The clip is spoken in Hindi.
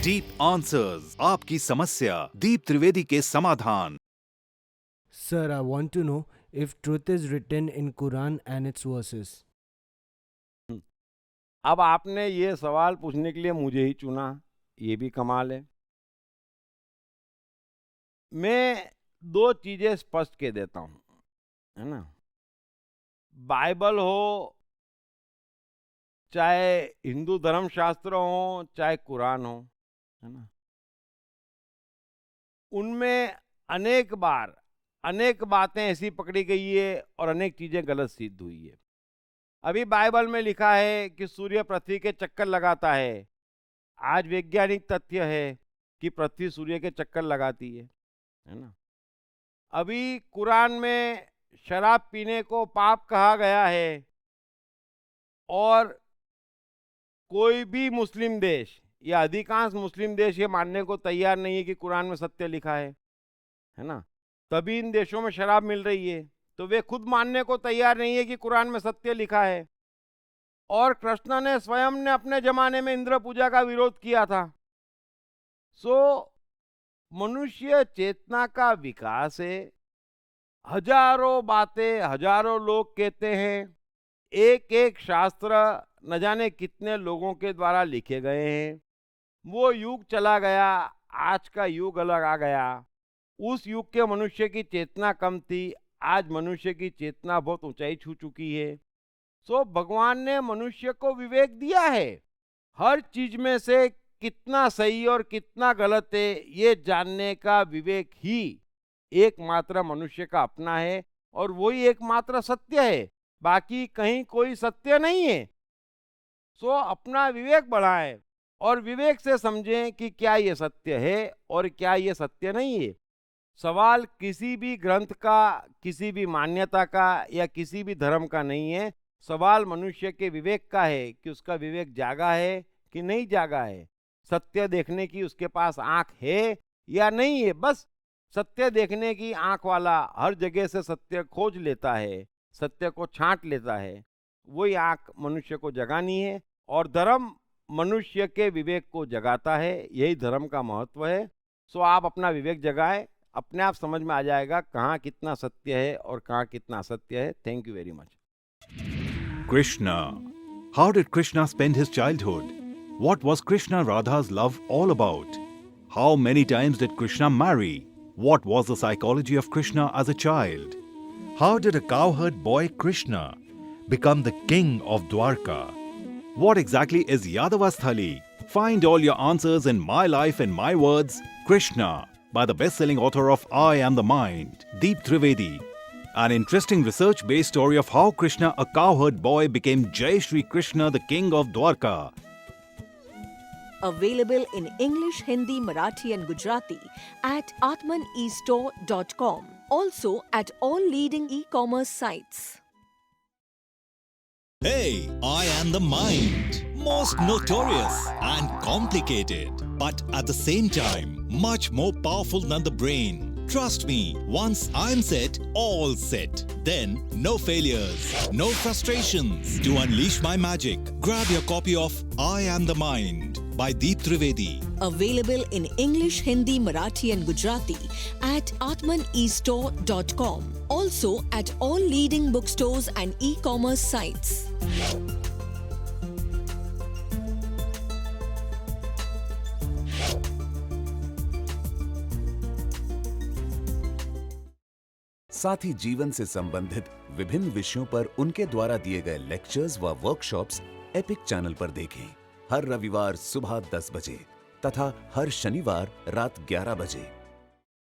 डीप आंसर्स, आपकी समस्या दीप त्रिवेदी के समाधान। Sir, I want to know if truth is written in Quran and its verses. अब आपने ये सवाल पूछने के लिए मुझे ही चुना, ये भी कमाल है। मैं दो चीजें स्पष्ट कह देता हूं, है ना। बाइबल हो, चाहे हिंदू धर्मशास्त्र हो, चाहे कुरान हो, है ना, उनमें अनेक बार अनेक बातें ऐसी पकड़ी गई है और अनेक चीजें गलत सिद्ध हुई है। अभी बाइबल में लिखा है कि सूर्य पृथ्वी के चक्कर लगाता है। आज वैज्ञानिक तथ्य है कि पृथ्वी सूर्य के चक्कर लगाती है ना। अभी कुरान में शराब पीने को पाप कहा गया है और कोई भी मुस्लिम देश या अधिकांश मुस्लिम देश ये मानने को तैयार नहीं है कि कुरान में सत्य लिखा है ना। तभी इन देशों में शराब मिल रही है, तो वे खुद मानने को तैयार नहीं है कि कुरान में सत्य लिखा है। और कृष्ण ने स्वयं ने अपने जमाने में इंद्र पूजा का विरोध किया था। सो मनुष्य चेतना का विकास है। हजारों बातें हजारों लोग कहते हैं, एक एक शास्त्र न जाने कितने लोगों के द्वारा लिखे गए हैं। वो युग चला गया, आज का युग अलग आ गया। उस युग के मनुष्य की चेतना कम थी, आज मनुष्य की चेतना बहुत ऊंचाई छू चुकी है। सो भगवान ने मनुष्य को विवेक दिया है। हर चीज में से कितना सही और कितना गलत है ये जानने का विवेक ही एकमात्र मनुष्य का अपना है और वही एकमात्र सत्य है। बाकी कहीं कोई सत्य नहीं है। सो अपना विवेक बढ़ाएं और विवेक से समझें कि क्या ये सत्य है और क्या ये सत्य नहीं है। सवाल किसी भी ग्रंथ का, किसी भी मान्यता का या किसी भी धर्म का नहीं है। सवाल मनुष्य के विवेक का है कि उसका विवेक जागा है कि नहीं जागा है। सत्य देखने की उसके पास आंख है या नहीं है। बस सत्य देखने की आंख वाला हर जगह से सत्य खोज लेता है, सत्य को छांट लेता है। वही आंख मनुष्य को जगानी है और धर्म मनुष्य के विवेक को जगाता है। यही धर्म का महत्व है। सो आप अपना विवेक जगाएं, अपने आप समझ में आ जाएगा कहाँ कितना सत्य है और कहाँ कितना असत्य है। Thank you very much. Krishna. How did Krishna spend his childhood? What was Krishna Radha's love all about? How many times did Krishna marry? What was the psychology of Krishna as a child? How did a cowherd boy Krishna become the king of Dwarka? What exactly is Yadavasthali? Find all your answers in My Life in My Words, Krishna, by the best-selling author of I Am the Mind, Deep Trivedi. An interesting research-based story of how Krishna, a cowherd boy, became Jai Shri Krishna, the king of Dwarka. Available in English, Hindi, Marathi and Gujarati at atmanestore.com. Also at all leading e-commerce sites. Hey, I am the mind. Most notorious and complicated, but at the same time, much more powerful than the brain. Trust me, once I'm set, all set. Then, no failures, no frustrations. To unleash my magic, grab your copy of I Am the Mind by Deep Trivedi. Available in English, Hindi, Marathi and Gujarati at atmanestore.com. Also at all leading bookstores and e-commerce sites. साथ ही जीवन से संबंधित विभिन्न विषयों पर उनके द्वारा दिए गए लेक्चर्स व वर्कशॉप्स एपिक चैनल पर देखें। हर रविवार सुबह 10 बजे तथा हर शनिवार रात 11 बजे।